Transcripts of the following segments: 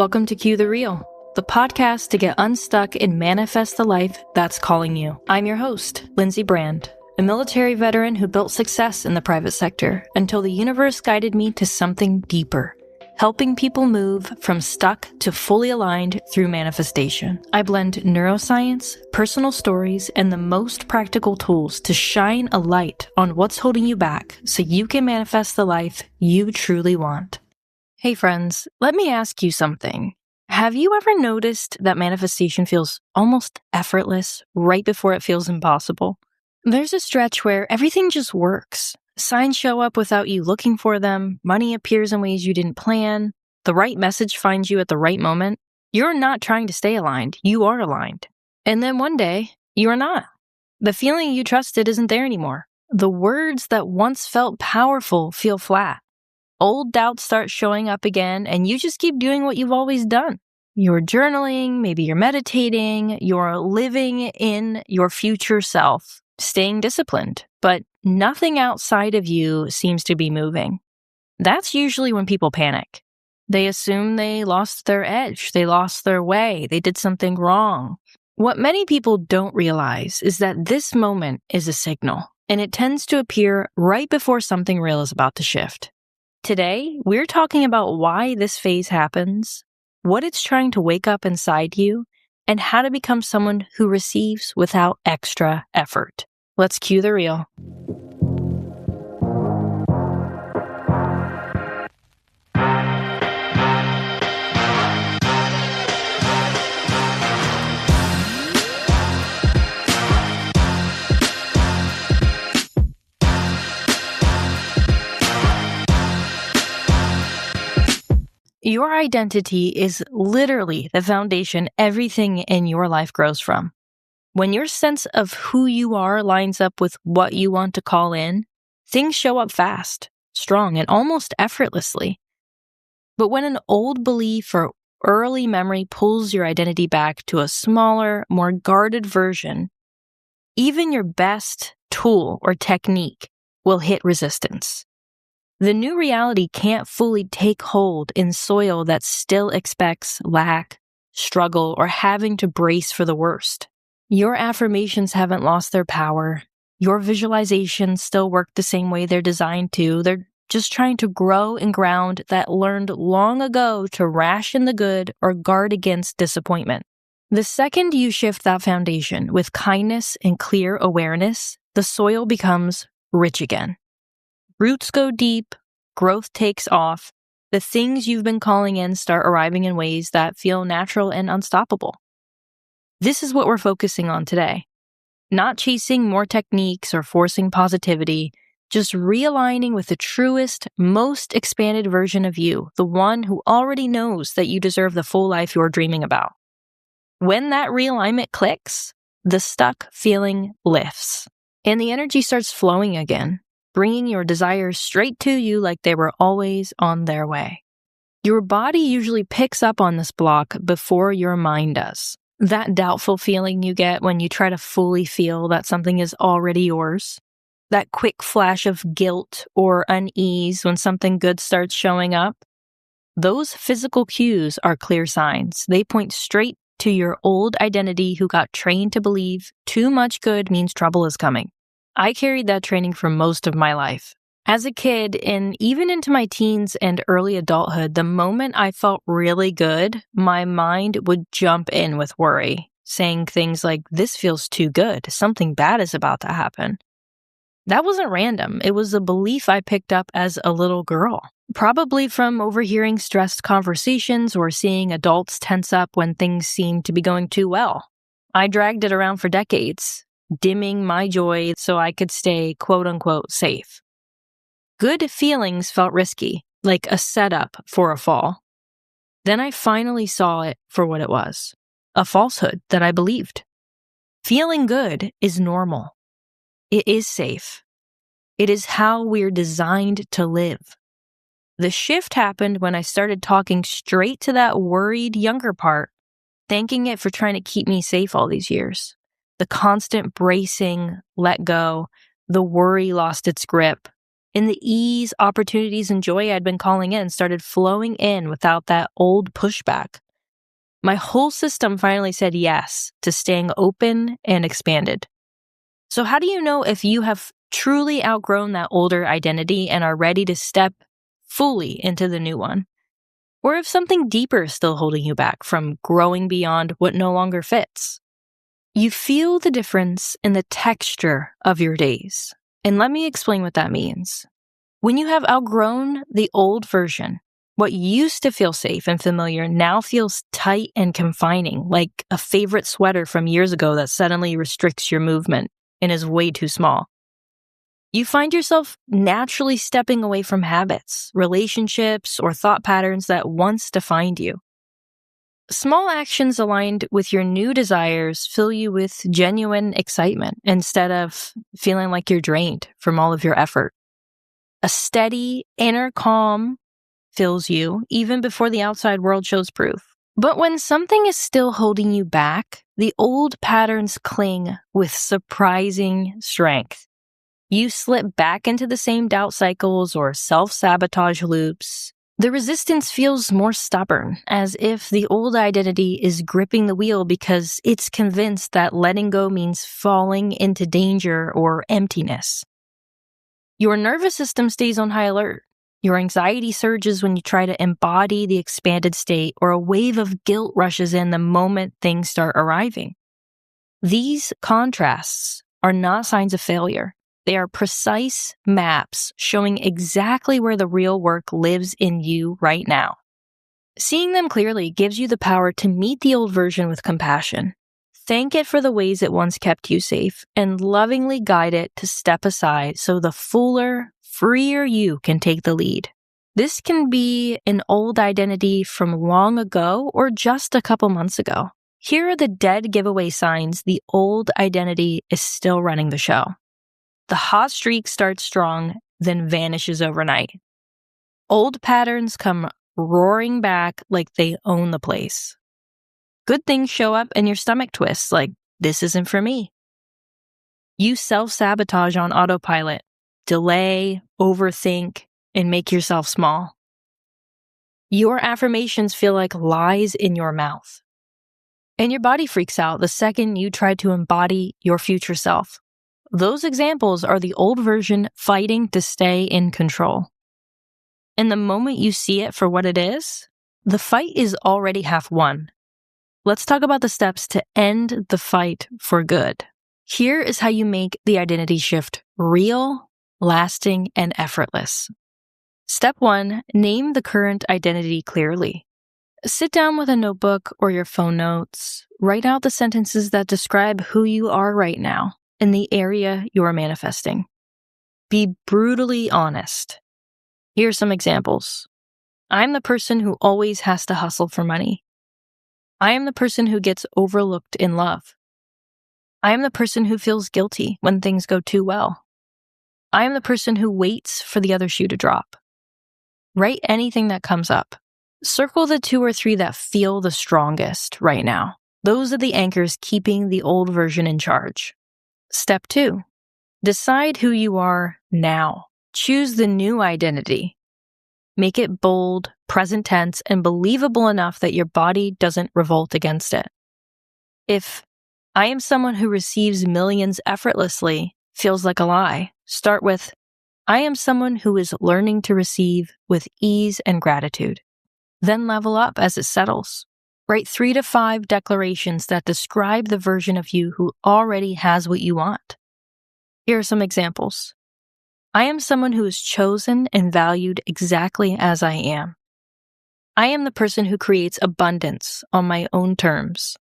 Welcome to Cue the Real, the podcast to get unstuck and manifest the life that's calling you. I'm your host, Lindsay Brand, a military veteran who built success in the private sector until the universe guided me to something deeper, helping people move from stuck to fully aligned through manifestation. I blend neuroscience, personal stories, and the most practical tools to shine a light on what's holding you back so you can manifest the life you truly want. Hey friends, let me ask you something. Have you ever noticed that manifestation feels almost effortless right before it feels impossible? There's a stretch where everything just works. Signs show up without you looking for them, money appears in ways you didn't plan, the right message finds you at the right moment. You're not trying to stay aligned, you are aligned. And then one day, you are not. The feeling you trusted isn't there anymore. The words that once felt powerful feel flat. Old doubts start showing up again, and you just keep doing what you've always done. You're journaling, maybe you're meditating, you're living in your future self, staying disciplined, but nothing outside of you seems to be moving. That's usually when people panic. They assume they lost their edge, they lost their way, they did something wrong. What many people don't realize is that this moment is a signal, and it tends to appear right before something real is about to shift. Today, we're talking about why this phase happens, what it's trying to wake up inside you, and how to become someone who receives without extra effort. Let's cue the real. Your identity is literally the foundation everything in your life grows from. When your sense of who you are lines up with what you want to call in, things show up fast, strong, and almost effortlessly. But when an old belief or early memory pulls your identity back to a smaller, more guarded version, even your best tool or technique will hit resistance. The new reality can't fully take hold in soil that still expects lack, struggle, or having to brace for the worst. Your affirmations haven't lost their power. Your visualizations still work the same way they're designed to. They're just trying to grow in ground that learned long ago to ration the good or guard against disappointment. The second you shift that foundation with kindness and clear awareness, the soil becomes rich again. Roots go deep, growth takes off, the things you've been calling in start arriving in ways that feel natural and unstoppable. This is what we're focusing on today. Not chasing more techniques or forcing positivity, just realigning with the truest, most expanded version of you, the one who already knows that you deserve the full life you're dreaming about. When that realignment clicks, the stuck feeling lifts, and the energy starts flowing again, bringing your desires straight to you like they were always on their way. Your body usually picks up on this block before your mind does. That doubtful feeling you get when you try to fully feel that something is already yours. That quick flash of guilt or unease when something good starts showing up. Those physical cues are clear signs. They point straight to your old identity who got trained to believe too much good means trouble is coming. I carried that training for most of my life. As a kid, and even into my teens and early adulthood, the moment I felt really good, my mind would jump in with worry, saying things like, "This feels too good. Something bad is about to happen." That wasn't random. It was a belief I picked up as a little girl, probably from overhearing stressed conversations or seeing adults tense up when things seemed to be going too well. I dragged it around for decades, dimming my joy so I could stay quote-unquote safe. Good feelings felt risky, like a setup for a fall. Then I finally saw it for what it was, a falsehood that I believed. Feeling good is normal. It is safe. It is how we're designed to live. The shift happened when I started talking straight to that worried younger part, thanking it for trying to keep me safe all these years. The constant bracing let go, the worry lost its grip, And the ease, opportunities, and joy I'd been calling in started flowing in without that old pushback. My whole system finally said yes to staying open and expanded. So how do you know if you have truly outgrown that older identity and are ready to step fully into the new one? Or if something deeper is still holding you back from growing beyond what no longer fits? You feel the difference in the texture of your days. And let me explain what that means. When you have outgrown the old version, what used to feel safe and familiar now feels tight and confining, like a favorite sweater from years ago that suddenly restricts your movement and is way too small. You find yourself naturally stepping away from habits, relationships, or thought patterns that once defined you. Small actions aligned with your new desires fill you with genuine excitement instead of feeling like you're drained from all of your effort. A steady inner calm fills you even before the outside world shows proof. But when something is still holding you back, the old patterns cling with surprising strength. You slip back into the same doubt cycles or self-sabotage loops. The resistance feels more stubborn, as if the old identity is gripping the wheel because it's convinced that letting go means falling into danger or emptiness. Your nervous system stays on high alert. Your anxiety surges when you try to embody the expanded state, or a wave of guilt rushes in the moment things start arriving. These contrasts are not signs of failure. They are precise maps showing exactly where the real work lives in you right now. Seeing them clearly gives you the power to meet the old version with compassion. Thank it for the ways it once kept you safe, and lovingly guide it to step aside so the fuller, freer you can take the lead. This can be an old identity from long ago or just a couple months ago. Here are the dead giveaway signs the old identity is still running the show. The hot streak starts strong, then vanishes overnight. Old patterns come roaring back like they own the place. Good things show up and your stomach twists like, this isn't for me. You self-sabotage on autopilot, delay, overthink, and make yourself small. Your affirmations feel like lies in your mouth. And your body freaks out the second you try to embody your future self. Those examples are the old version fighting to stay in control. And the moment you see it for what it is, the fight is already half won. Let's talk about the steps to end the fight for good. Here is how you make the identity shift real, lasting, and effortless. Step 1, name the current identity clearly. Sit down with a notebook or your phone notes. Write out the sentences that describe who you are right now in the area you are manifesting. Be brutally honest. Here are some examples. I'm the person who always has to hustle for money. I am the person who gets overlooked in love. I am the person who feels guilty when things go too well. I am the person who waits for the other shoe to drop. Write anything that comes up. Circle the 2 or 3 that feel the strongest right now. Those are the anchors keeping the old version in charge. Step 2, decide who you are now. Choose the new identity. Make it bold, present tense, and believable enough that your body doesn't revolt against it. If I am someone who receives millions effortlessly feels like a lie, start with I am someone who is learning to receive with ease and gratitude. Then level up as it settles. Write 3 to 5 declarations that describe the version of you who already has what you want. Here are some examples. I am someone who is chosen and valued exactly as I am. I am the person who creates abundance on my own terms.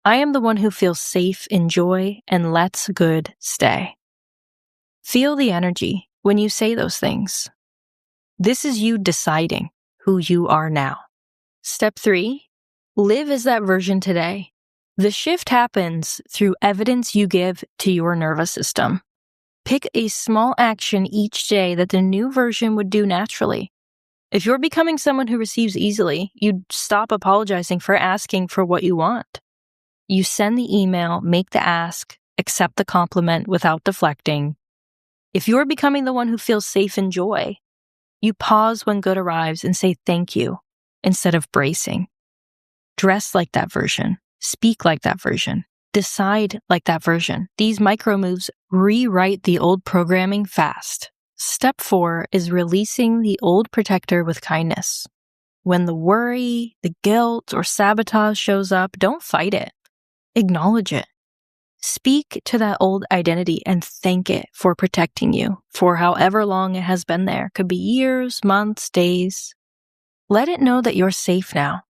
I am the one who feels safe in joy and lets good stay. Feel the energy when you say those things. This is you deciding who you are now. Step 3, live as that version today. The shift happens through evidence you give to your nervous system. Pick a small action each day that the new version would do naturally. If you're becoming someone who receives easily, you'd stop apologizing for asking for what you want. You send the email, make the ask, accept the compliment without deflecting. If you're becoming the one who feels safe in joy, you pause when good arrives and say thank you instead of bracing. Dress like that version. Speak like that version. Decide like that version. These micro moves rewrite the old programming fast. Step 4 is releasing the old protector with kindness. When the worry, the guilt, or sabotage shows up, don't fight it. Acknowledge it. Speak to that old identity and thank it for protecting you for however long it has been there. Could be years, months, days. Let it know that you're safe now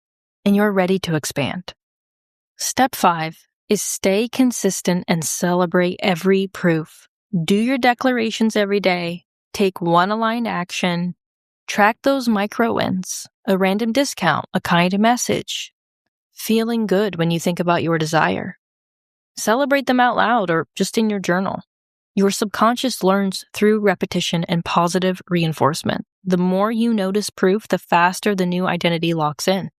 and you're ready to expand. Step 5 is stay consistent and celebrate every proof. Do your declarations every day. Take one aligned action. Track those micro wins, a random discount, a kind message, feeling good when you think about your desire. Celebrate them out loud or just in your journal. Your subconscious learns through repetition and positive reinforcement. The more you notice proof, the faster the new identity locks in.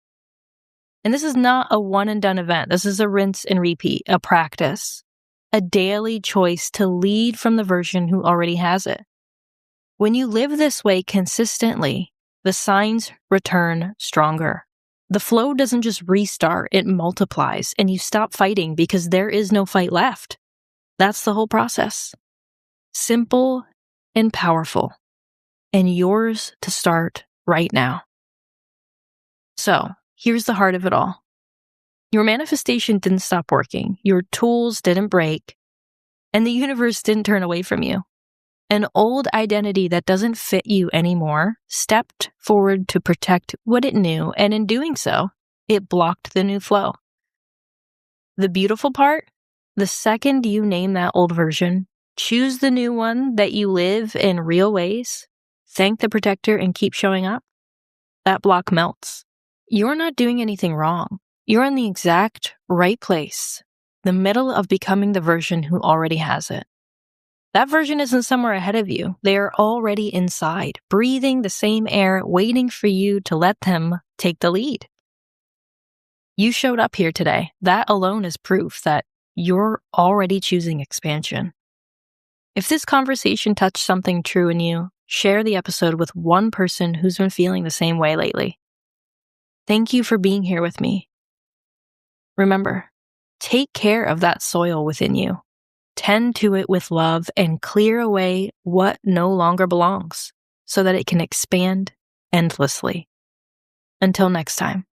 And this is not a one and done event. This is a rinse and repeat, a practice, a daily choice to lead from the version who already has it. When you live this way consistently, the signs return stronger. The flow doesn't just restart, it multiplies, and you stop fighting because there is no fight left. That's the whole process. Simple and powerful, and yours to start right now. So, here's the heart of it all. Your manifestation didn't stop working, your tools didn't break, and the universe didn't turn away from you. An old identity that doesn't fit you anymore stepped forward to protect what it knew, and in doing so, it blocked the new flow. The beautiful part? The second you name that old version, choose the new one that you live in real ways, thank the protector, and keep showing up, that block melts. You're not doing anything wrong. You're in the exact right place, the middle of becoming the version who already has it. That version isn't somewhere ahead of you. They are already inside, breathing the same air, waiting for you to let them take the lead. You showed up here today. That alone is proof that you're already choosing expansion. If this conversation touched something true in you, share the episode with one person who's been feeling the same way lately. Thank you for being here with me. Remember, take care of that soil within you. Tend to it with love and clear away what no longer belongs so that it can expand endlessly. Until next time.